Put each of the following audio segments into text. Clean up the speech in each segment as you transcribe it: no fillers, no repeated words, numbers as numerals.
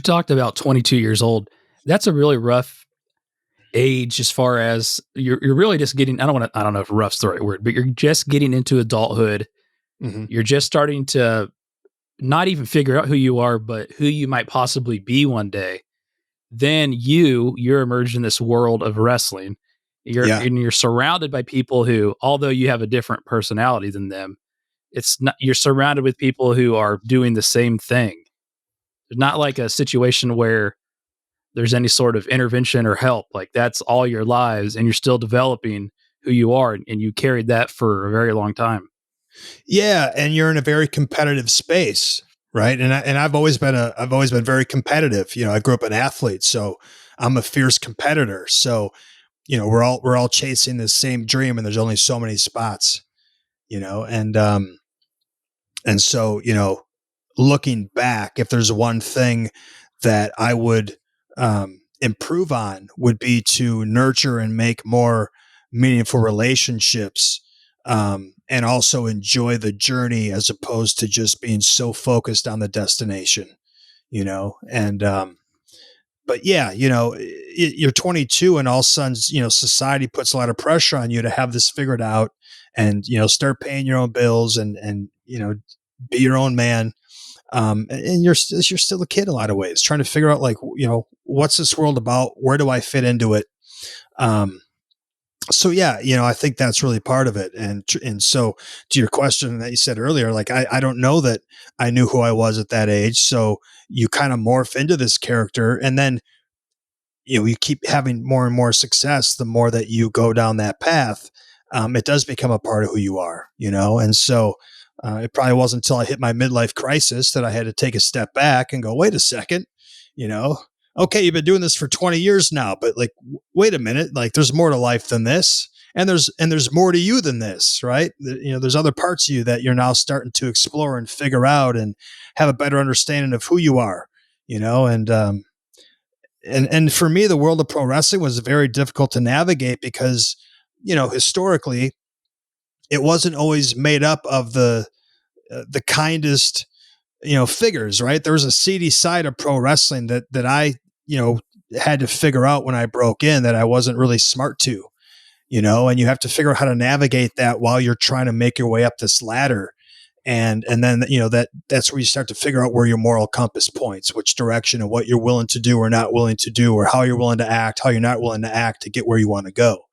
talked about 22 years old. That's a really rough age as far as you're really just getting, I don't know if rough's the right word, but you're just getting into adulthood. Mm-hmm. You're just starting to not even figure out who you are, but who you might possibly be one day. Then you're emerged in this world of wrestling. Yeah. You're surrounded by people who, although you have a different personality than them, it's not, you're surrounded with people who are doing the same thing. There's not like a situation where there's any sort of intervention or help. Like that's all your lives, and you're still developing who you are, and you carried that for a very long time. Yeah, and you're in a very competitive space, right? And I've always been very competitive. I grew up an athlete, so I'm a fierce competitor. So, we're all chasing this same dream, and there's only so many spots, and so, looking back, if there's one thing that I would improve on would be to nurture and make more meaningful relationships, and also enjoy the journey as opposed to just being so focused on the destination, and but yeah, you're 22 and all of a sudden, society puts a lot of pressure on you to have this figured out and, start paying your own bills and, be your own man. And you're still a kid in a lot of ways, trying to figure out like, what's this world about? Where do I fit into it? Um, so yeah, I think that's really part of it. And so to your question that you said earlier, like, I don't know that I knew who I was at that age. So you kind of morph into this character, and then, you keep having more and more success, the more that you go down that path. It does become a part of who you are, and so it probably wasn't until I hit my midlife crisis that I had to take a step back and go, wait a second, you know, okay, you've been doing this for 20 years now, but like, wait a minute, like there's more to life than this. And there's more to you than this, right? There's other parts of you that you're now starting to explore and figure out and have a better understanding of who you are, and for me, the world of pro wrestling was very difficult to navigate because, historically, it wasn't always made up of the kindest, figures, right? There was a seedy side of pro wrestling that I, had to figure out when I broke in that I wasn't really smart to, and you have to figure out how to navigate that while you're trying to make your way up this ladder. And then, that's where you start to figure out where your moral compass points, which direction and what you're willing to do or not willing to do, or how you're willing to act, how you're not willing to act to get where you want to go.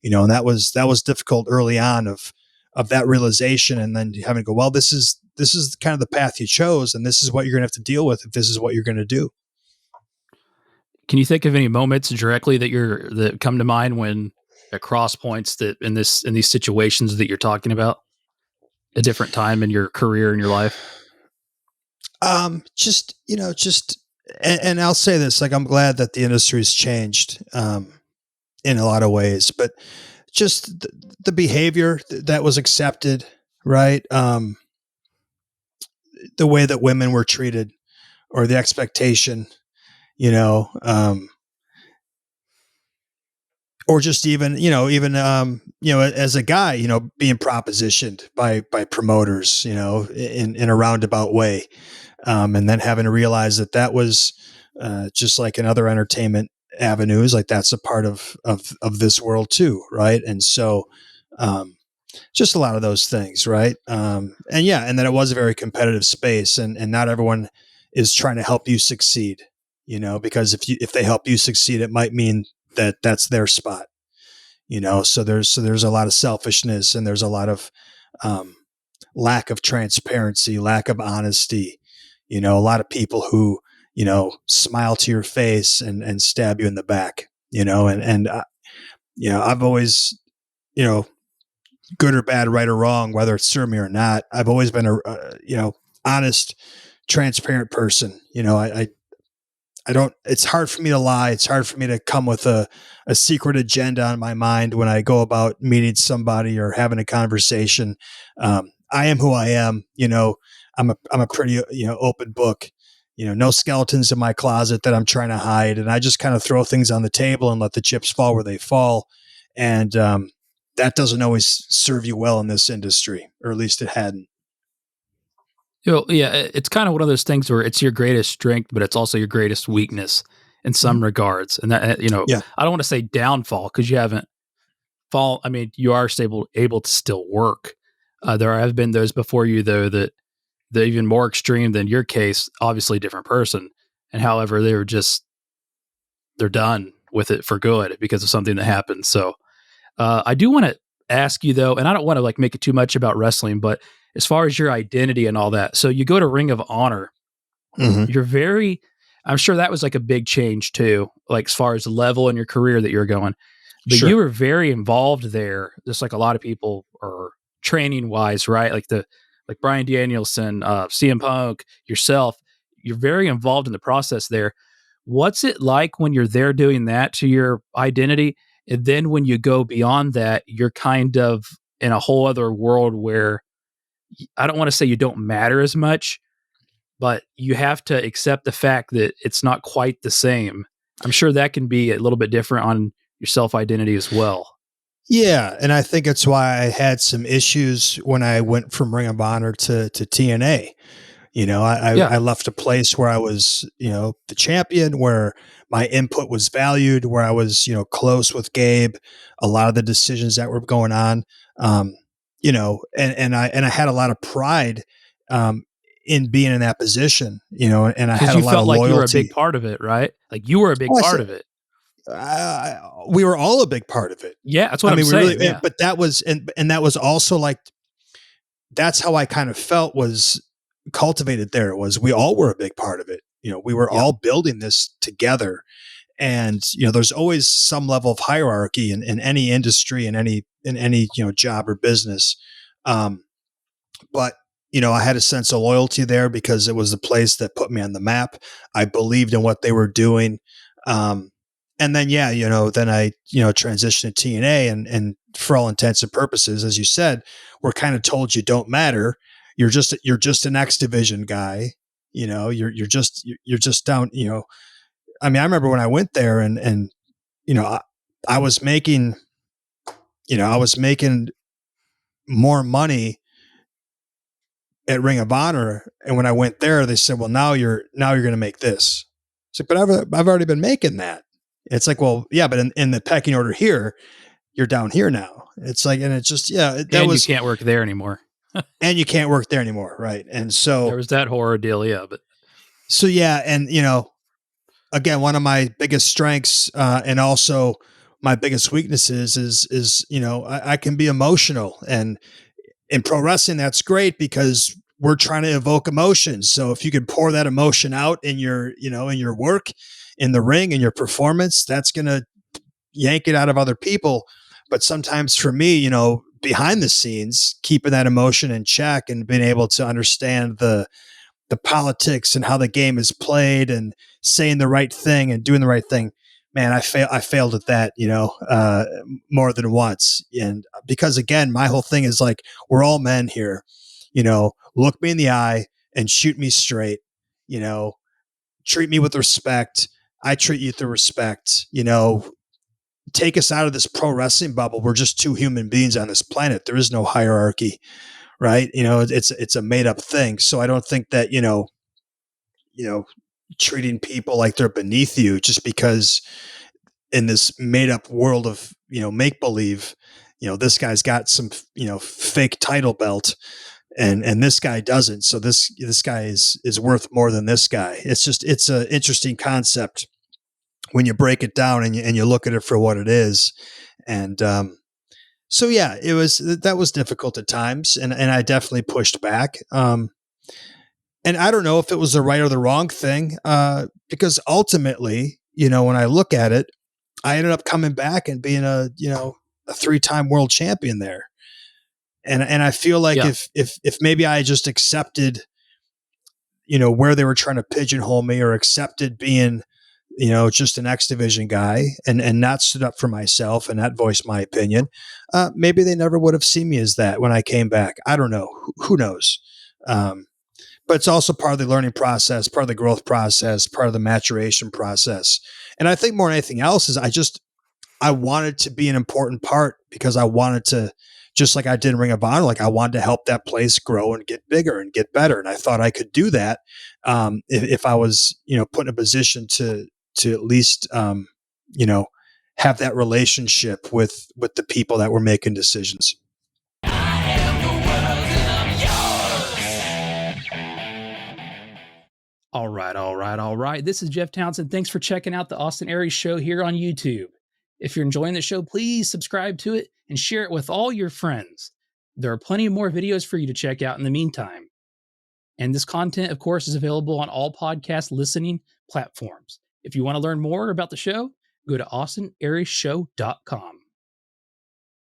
And that was difficult early on of that realization. And then having to go, well, this is kind of the path you chose, and this is what you're going to have to deal with if this is what you're going to do. Can you think of any moments directly that come to mind when at cross points that in these situations that you're talking about, a different time in your career and your life? And I'll say this, like, I'm glad that the industry's changed, in a lot of ways, but just the behavior that was accepted, right? The way that women were treated, or the expectation, you know, or just even, as a guy, being propositioned by promoters, in a roundabout way. And then having to realize that was, just like in other entertainment avenues, like that's a part of this world too. Right. And so, just a lot of those things. Right. And yeah, and then it was a very competitive space, and not everyone is trying to help you succeed, because if they help you succeed, it might mean that that's their spot, so there's a lot of selfishness, and there's a lot of, lack of transparency, lack of honesty, a lot of people who, smile to your face and stab you in the back, I've always, good or bad, right or wrong, whether it's served me or not, I've always been a honest, transparent person. I don't, it's hard for me to lie. It's hard for me to come with a secret agenda on my mind when I go about meeting somebody or having a conversation. I am who I am. I'm a pretty, open book, no skeletons in my closet that I'm trying to hide. And I just kind of throw things on the table and let the chips fall where they fall. And, that doesn't always serve you well in this industry, or at least it hadn't. Yeah, it's kind of one of those things where it's your greatest strength, but it's also your greatest weakness in Mhm. some regards. And that, Yeah. I don't want to say downfall because you haven't fall. I mean, you are stable, able to still work. There have been those before you though that they're even more extreme than your case. Obviously, different person, and however they're done with it for good because of something that happened. So I do want to ask you though, and I don't want to like make it too much about wrestling, but as far as your identity and all that, so you go to Ring of Honor. Hmm. You're very, I'm sure that was like a big change too, like as far as the level in your career that you're going. But you Sure. were very involved there, just like a lot of people are training wise, right? Like Brian Danielson, CM Punk, yourself. You're very involved in the process there. What's it like when you're there doing that to your identity? And then when you go beyond that, you're kind of in a whole other world where I don't want to say you don't matter as much, but you have to accept the fact that it's not quite the same. I'm sure that can be a little bit different on your self identity as well. Yeah, and I think it's why I had some issues when I went from Ring of Honor to TNA. You know, Yeah. I left a place where I was, the champion, where my input was valued, where I was, close with Gabe, a lot of the decisions that were going on, um, and I had a lot of pride um, in being in that position, and I Because had a you lot of felt like you were a big loyalty. part of it, right? Like you were a big Oh, I part said, of it. we were all a big part of it. Yeah, that's what I I'm mean, we really, saying. Yeah. but that was, and that was also like, that's how I kind of felt was cultivated there, was we all were a big part of it. We were Yep. all building this together. And, there's always some level of hierarchy in any industry, in any, job or business. Um, but I had a sense of loyalty there because it was the place that put me on the map. I believed in what they were doing. Um, and then, yeah, then I, transitioned to TNA, and for all intents and purposes, as you said, we're kind of told you don't matter. You're just an X division guy. You're just down. I mean, I remember when I went there, and you know, I, I was making, I was making more money at Ring of Honor, and when I went there, they said, "Well, now you're going to make this." It's like, but I've already been making that. It's like, well, yeah, but in the pecking order here, you're down here now. It's like, and it's just, yeah, that And you was, can't work there anymore. and you can't work there anymore, right? And There so, was that horror deal. Yeah. But yeah, and again, one of my biggest strengths, and also my biggest weaknesses is I can be emotional, and in pro wrestling, that's great because we're trying to evoke emotions. So if you can pour that emotion out in your work, in the ring, in your performance, that's going to yank it out of other people. But sometimes for me, behind the scenes, keeping that emotion in check and being able to understand the politics and how the game is played and saying the right thing and doing the right thing, man, I failed at that, more than once. And because again, my whole thing is like, we're all men here, look me in the eye and shoot me straight, you know, treat me with respect. I treat you with respect, take us out of this pro wrestling bubble. We're just two human beings on this planet. There is no hierarchy, right? It's a made up thing. So I don't think that, you know, treating people like they're beneath you just because in this made up world of, make believe, this guy's got some, fake title belt, and this guy doesn't. So this guy is worth more than this guy. It's a interesting concept when you break it down and you look at it for what it is. And, so yeah, that was difficult at times, and I definitely pushed back. And I don't know if it was the right or the wrong thing, because ultimately, when I look at it, I ended up coming back and being a 3-time world champion there. And I feel like yeah. if maybe I just accepted, where they were trying to pigeonhole me, or accepted being, just an X division guy, and not stood up for myself and not voiced my opinion, maybe they never would have seen me as that when I came back. I don't know. Who knows? Um, but it's also part of the learning process, part of the growth process, part of the maturation process. And I think more than anything else is I wanted to be an important part because I wanted just like I did in Ring of Honor. Like I wanted to help that place grow and get bigger and get better. And I thought I could do that if I was, put in a position to at least, you know, have that relationship with the people that were making decisions. All right, all right, all right. This is Jeff Townsend. Thanks for checking out the Austin Aries show here on YouTube. If you're enjoying the show, please subscribe to it and share it with all your friends. There are plenty of more videos for you to check out in the meantime. And this content, of course, is available on all podcast listening platforms. If you want to learn more about the show, go to austinariesshow.com.